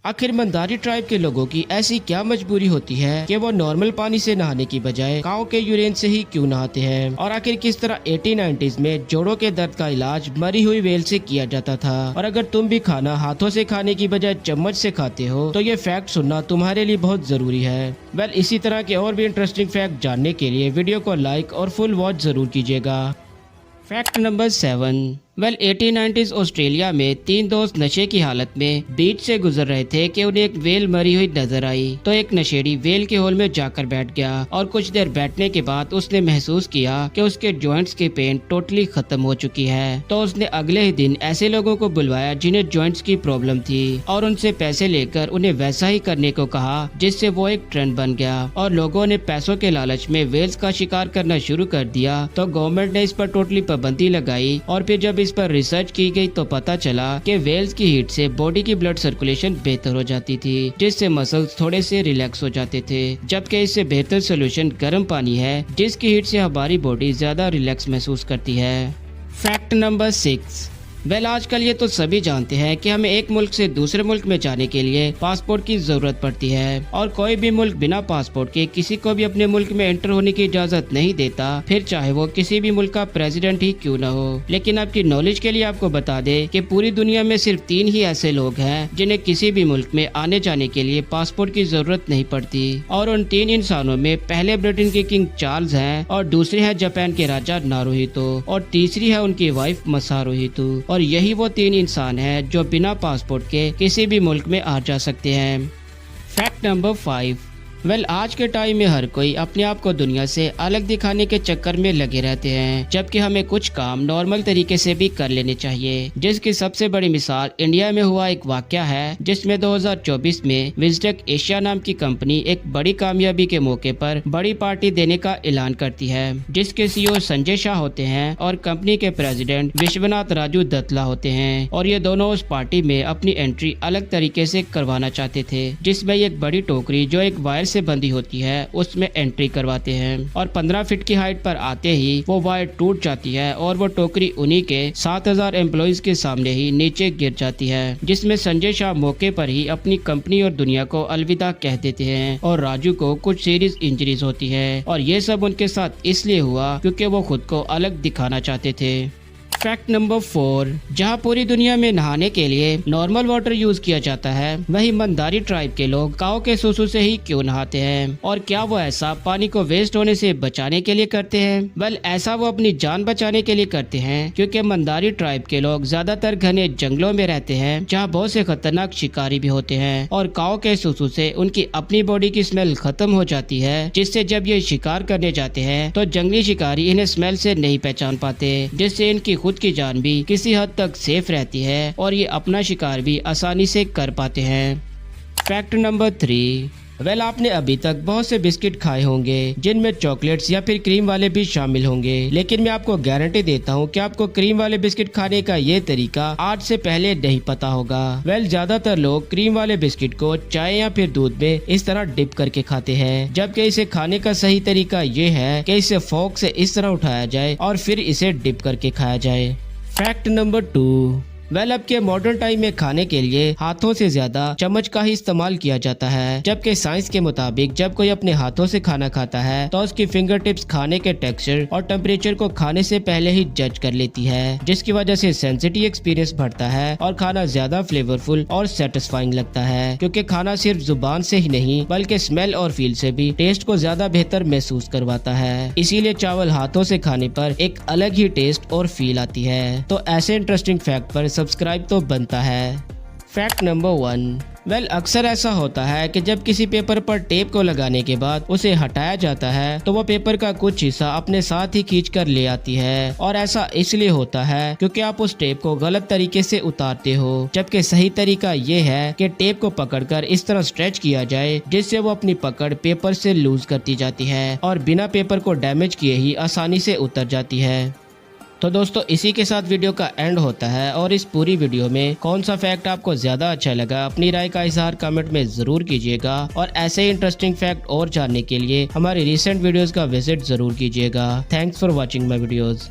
आखिर मंदारी ट्राइब के लोगों की ऐसी क्या मजबूरी होती है कि वो नॉर्मल पानी से नहाने की बजाय काऊ के यूरिन से ही क्यों नहाते हैं? और आखिर किस तरह 80-90s में जोड़ों के दर्द का इलाज मरी हुई वेल से किया जाता था? और अगर तुम भी खाना हाथों से खाने की बजाय चम्मच से खाते हो तो ये फैक्ट सुनना तुम्हारे लिए बहुत जरूरी है। इसी तरह के और भी इंटरेस्टिंग फैक्ट जानने के लिए वीडियो को लाइक और फुल वॉच जरूर कीजिएगा। Fact number 7। 80-90s ऑस्ट्रेलिया में 3 दोस्त नशे की हालत में बीच से गुजर रहे थे कि उन्हें एक वेल मरी हुई नजर आई। तो एक नशेड़ी वेल के होल में जाकर बैठ गया और कुछ देर बैठने के बाद उसने महसूस किया कि उसके जॉइंट्स की पेन टोटली खत्म हो चुकी है। तो उसने अगले ही दिन ऐसे लोगों को बुलवाया जिन्हें जॉइंट्स की प्रॉब्लम थी और उनसे पैसे लेकर उन्हें वैसा ही करने को कहा, जिससे वो एक ट्रेंड बन गया और लोगों ने पैसों के लालच में वेल्स का शिकार करना शुरू कर दिया। तो गवर्नमेंट ने इस पर टोटली पाबंदी लगाई और फिर जब इस पर रिसर्च की गई तो पता चला कि वेल्स की हीट से बॉडी की ब्लड सर्कुलेशन बेहतर हो जाती थी, जिससे मसल्स थोड़े से रिलैक्स हो जाते थे। जबकि इससे बेहतर सोल्यूशन गर्म पानी है, जिसकी हीट से हमारी बॉडी ज्यादा रिलैक्स महसूस करती है। Fact number 6। आजकल ये तो सभी जानते हैं कि हमें एक मुल्क से दूसरे मुल्क में जाने के लिए पासपोर्ट की जरूरत पड़ती है और कोई भी मुल्क बिना पासपोर्ट के किसी को भी अपने मुल्क में एंटर होने की इजाजत नहीं देता, फिर चाहे वो किसी भी मुल्क का प्रेसिडेंट ही क्यों न हो। लेकिन आपकी नॉलेज के लिए आपको बता दे कि पूरी दुनिया में सिर्फ 3 ही ऐसे लोग हैं जिन्हें किसी भी मुल्क में आने जाने के लिए पासपोर्ट की जरूरत नहीं पड़ती और उन 3 इंसानों में पहले ब्रिटेन के किंग चार्ल्स हैं और दूसरे है जापान के राजा नारुहितो और तीसरी है उनकी वाइफ मसारुहितो। और यही वो 3 इंसान हैं जो बिना पासपोर्ट के किसी भी मुल्क में आ जा सकते हैं। Fact number 5। आज के टाइम में हर कोई अपने आप को दुनिया से अलग दिखाने के चक्कर में लगे रहते हैं, जबकि हमें कुछ काम नॉर्मल तरीके से भी कर लेने चाहिए, जिसकी सबसे बड़ी मिसाल इंडिया में हुआ एक वाकया है, जिसमें 2024 में विजटेक एशिया नाम की कंपनी एक बड़ी कामयाबी के मौके पर बड़ी पार्टी देने का ऐलान करती है, जिसके CEO संजय शाह होते हैं और कंपनी के प्रेसिडेंट विश्वनाथ राजू दत्तला होते हैं। और ये दोनों उस पार्टी में अपनी एंट्री अलग तरीके से करवाना चाहते थे, जिसमें एक बड़ी टोकरी जो एक वायर से बंधी होती है उसमें एंट्री करवाते हैं और 15 फीट की हाइट पर आते ही वो वायर टूट जाती है और वो टोकरी उन्हीं के 7000 एम्प्लॉइज के सामने ही नीचे गिर जाती है, जिसमें संजय शाह मौके पर ही अपनी कंपनी और दुनिया को अलविदा कह देते हैं और राजू को कुछ सीरियस इंजरीज होती है। और ये सब उनके साथ इसलिए हुआ क्योंकि वो खुद को अलग दिखाना चाहते थे। Fact number 4। जहाँ पूरी दुनिया में नहाने के लिए नॉर्मल वाटर यूज किया जाता है, वही मंदारी ट्राइब के लोग काऊ के सुसु से ही क्यों नहाते हैं? और क्या वो ऐसा पानी को वेस्ट होने से बचाने के लिए करते हैं? ऐसा वो अपनी जान बचाने के लिए करते हैं, क्योंकि मंदारी ट्राइब के लोग ज्यादातर घने जंगलों में रहते हैं जहाँ बहुत से खतरनाक शिकारी भी होते हैं और काऊ के सुसु से उनकी अपनी बॉडी की स्मेल खत्म हो जाती है, जिससे जब ये शिकार करने जाते हैं तो जंगली शिकारी इन्हें स्मेल से नहीं पहचान पाते, जिससे इनकी खुद की जान भी किसी हद तक सेफ रहती है और ये अपना शिकार भी आसानी से कर पाते हैं। Fact number 3। आपने अभी तक बहुत से बिस्किट खाए होंगे जिनमें चॉकलेट्स या फिर क्रीम वाले भी शामिल होंगे, लेकिन मैं आपको गारंटी देता हूँ कि आपको क्रीम वाले बिस्किट खाने का ये तरीका आज से पहले नहीं पता होगा। ज्यादातर लोग क्रीम वाले बिस्किट को चाय या फिर दूध में इस तरह डिप करके खाते हैं, जबकि इसे खाने का सही तरीका ये है कि इसे फोर्क से इस तरह उठाया जाए और फिर इसे डिप करके खाया जाए। Fact number 2। अब के मॉडर्न टाइम में खाने के लिए हाथों से ज्यादा चम्मच का ही इस्तेमाल किया जाता है, जबकि साइंस के मुताबिक जब कोई अपने हाथों से खाना खाता है तो उसकी फिंगर टिप्स खाने के टेक्सचर और टेम्परेचर को खाने से पहले ही जज कर लेती है, जिसकी वजह से सेंसिटिव एक्सपीरियंस बढ़ता है और खाना ज्यादा फ्लेवरफुल और सेटिस्फाइंग लगता है, क्योंकि खाना सिर्फ जुबान से ही नहीं बल्कि स्मेल और फील से भी टेस्ट को ज्यादा बेहतर महसूस करवाता है। इसीलिए चावल हाथों से खाने पर एक अलग ही टेस्ट और फील आती है। तो ऐसे इंटरेस्टिंग फैक्ट पर सब्सक्राइब तो बनता है। Fact number 1। अक्सर ऐसा होता है कि जब किसी पेपर पर टेप को लगाने के बाद उसे हटाया जाता है तो वो पेपर का कुछ हिस्सा अपने साथ ही खींच कर ले आती है, और ऐसा इसलिए होता है क्योंकि आप उस टेप को गलत तरीके से उतारते हो, जबकि सही तरीका ये है कि टेप को पकड़कर इस तरह स्ट्रेच किया जाए जिससे वो अपनी पकड़ पेपर से लूज करती जाती है और बिना पेपर को डैमेज किए ही आसानी से उतर जाती है। तो दोस्तों इसी के साथ वीडियो का एंड होता है, और इस पूरी वीडियो में कौन सा फैक्ट आपको ज्यादा अच्छा लगा अपनी राय का इजहार कमेंट में जरूर कीजिएगा, और ऐसे ही इंटरेस्टिंग फैक्ट और जानने के लिए हमारे रिसेंट वीडियोस का विजिट जरूर कीजिएगा। Thanks for watching my videos.